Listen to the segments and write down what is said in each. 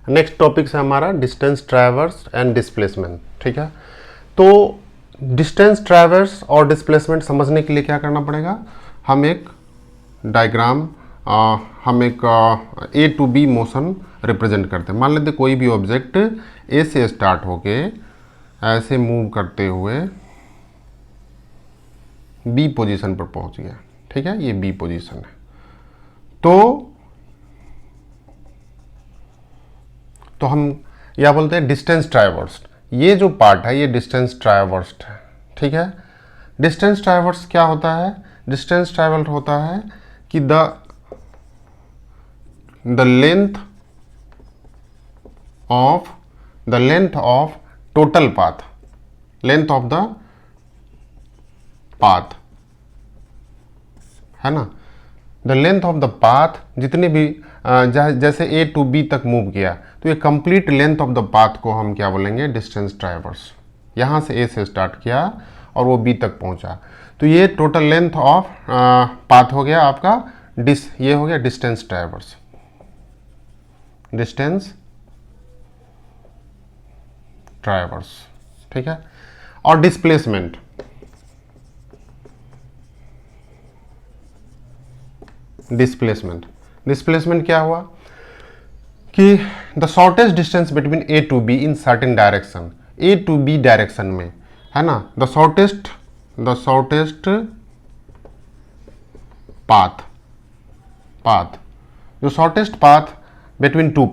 Next topic है हमारा distance traverse and displacement. ठीक है, तो डिस्टेंस ट्रैवर्स और डिस्प्लेसमेंट समझने के लिए क्या करना पड़ेगा, हम एक डायग्राम हम एक ए टू बी मोशन रिप्रेजेंट करते हैं। मान लेते कोई भी ऑब्जेक्ट ए से स्टार्ट होके ऐसे मूव करते हुए बी पोजीशन पर पहुंच गया। ठीक है, ये बी पोजीशन है। तो हम या बोलते हैं डिस्टेंस ट्रैवर्स्ड। ये जो पार्ट है ये डिस्टेंस ट्रैवर्स्ड है। ठीक है, डिस्टेंस ट्रैवर्स क्या होता है, डिस्टेंस ट्रैवल्ड होता है कि the length of total path, length of the path है ना, the length of the path जितने भी जैसे ए टू बी तक मूव किया तो ये complete length of the path को हम क्या बोलेंगे, डिस्टेंस ट्रैवर्स। यहां से ए से स्टार्ट किया और वो बी तक पहुंचा तो ये टोटल लेंथ ऑफ पाथ हो गया आपका ये हो गया डिस्टेंस ट्रैवर्स, डिस्टेंस ट्रैवर्स। ठीक है, और डिस्प्लेसमेंट, डिस्प्लेसमेंट क्या हुआ कि the shortest distance between A to B in certain direction, A to B direction में है ना, द शॉर्टेस्ट पाथ जो shortest path between two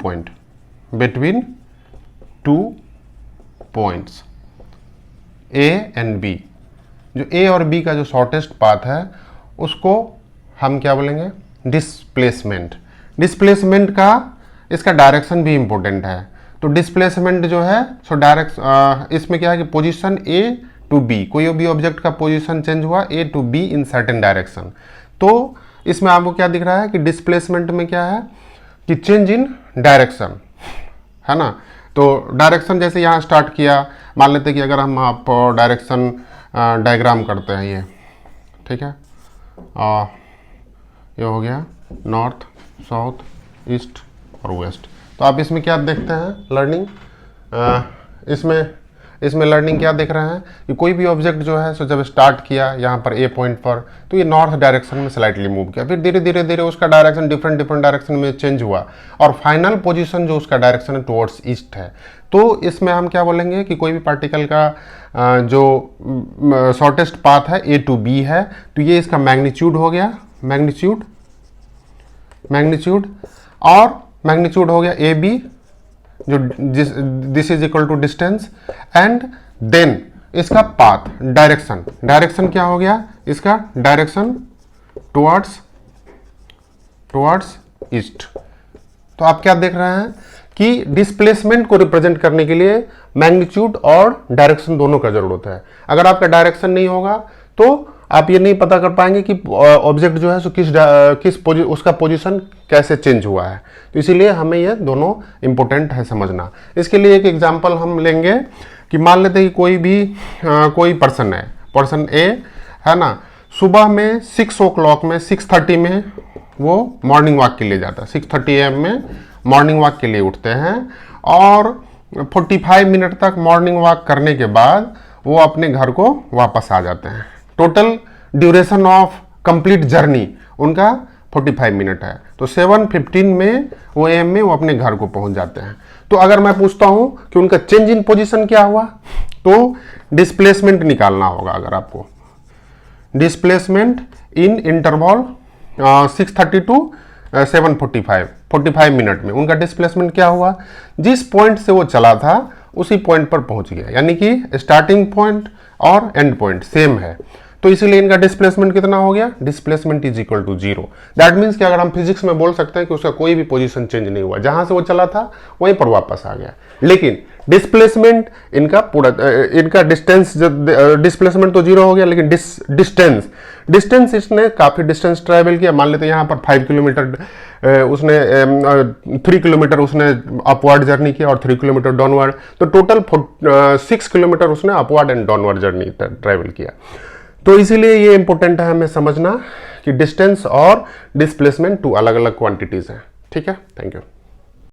points A and B, जो ए और बी का जो शॉर्टेस्ट पाथ है उसको हम क्या बोलेंगे, डिस्प्लेसमेंट। डिस्प्लेसमेंट का इसका डायरेक्शन भी इंपॉर्टेंट है। तो डिस्प्लेसमेंट जो है सो इसमें क्या है कि पोजीशन ए टू बी, कोई भी ऑब्जेक्ट का पोजीशन चेंज हुआ A to B in certain direction. तो इसमें आपको क्या दिख रहा है कि डिस्प्लेसमेंट में क्या है कि चेंज इन डायरेक्शन है ना। तो डायरेक्शन जैसे यहाँ स्टार्ट किया, मान लेते हैं कि अगर हम आप डायरेक्शन डायग्राम करते हैं ये, ठीक है, ये हो गया नॉर्थ, साउथ, ईस्ट और वेस्ट। तो आप इसमें क्या देखते हैं, लर्निंग, इसमें लर्निंग क्या देख रहे हैं कि कोई भी ऑब्जेक्ट जो है सो जब स्टार्ट किया यहाँ पर ए पॉइंट पर तो ये नॉर्थ डायरेक्शन में स्लाइटली मूव किया, फिर धीरे धीरे उसका डायरेक्शन डिफरेंट डायरेक्शन में चेंज हुआ और फाइनल पोजीशन जो उसका डायरेक्शन है टुवर्ड्स ईस्ट है। तो इसमें हम क्या बोलेंगे कि कोई भी पार्टिकल का जो शॉर्टेस्ट पाथ है ए टू बी है तो ये इसका मैग्नीट्यूड हो गया, मैग्नीट्यूड और मैग्नीट्यूड हो गया ए बी, जो this is equal to distance, and then इसका पाथ डायरेक्शन क्या हो गया, इसका डायरेक्शन टुवर्ड्स ईस्ट। तो आप क्या देख रहे हैं कि डिस्प्लेसमेंट को रिप्रेजेंट करने के लिए मैग्नीट्यूड और डायरेक्शन दोनों का जरूरत है। अगर आपका डायरेक्शन नहीं होगा तो आप ये नहीं पता कर पाएंगे कि ऑब्जेक्ट जो है सो उसका पोजीशन कैसे चेंज हुआ है। तो इसीलिए हमें ये दोनों इंपॉर्टेंट है समझना। इसके लिए एक एग्जांपल हम लेंगे कि मान लेते हैं कि कोई पर्सन है, पर्सन ए है ना, सुबह में 6 o'clock में 6:30 में वो मॉर्निंग वॉक के लिए जाता है, 6:30 AM में मॉर्निंग वॉक के लिए उठते हैं और 45 मिनट तक मॉर्निंग वॉक करने के बाद वो अपने घर को वापस आ जाते हैं। Total duration of complete journey उनका 45 मिनट है। तो 7:15 में वो AM में वो अपने घर को पहुंच जाते हैं। तो अगर मैं पूछता हूं कि उनका चेंज इन पोजीशन क्या हुआ तो डिस्प्लेसमेंट निकालना होगा। अगर आपको displacement in interval 6:30 to 7:45 45 minute में उनका डिस्प्लेसमेंट क्या हुआ, जिस पॉइंट से वो चला था उसी पॉइंट पर पहुंच गया, यानी कि स्टार्टिंग पॉइंट और एंड पॉइंट सेम है। तो इसीलिए इनका डिस्प्लेसमेंट कितना हो गया, displacement is equal to 0। That means कि अगर हम फिजिक्स में बोल सकते हैं कि उसका कोई भी पोजीशन चेंज नहीं हुआ, जहां से वो चला था वहीं पर वापस आ गया। लेकिन डिस्प्लेसमेंट इनका डिस्प्लेसमेंट तो 0 हो गया, लेकिन डिस्टेंस इसने काफी डिस्टेंस ट्रैवल किया। मान लेते हैं यहाँ पर 5 किलोमीटर उसने 3 किलोमीटर उसने अपवर्ड जर्नी किया और 3 किलोमीटर डाउनवर्ड, तो टोटल 6 किलोमीटर उसने upward and downward journey travel किया। तो इसीलिए ये इंपॉर्टेंट है हमें समझना कि डिस्टेंस और डिस्प्लेसमेंट 2 अलग अलग क्वांटिटीज हैं। ठीक है, थैंक यू।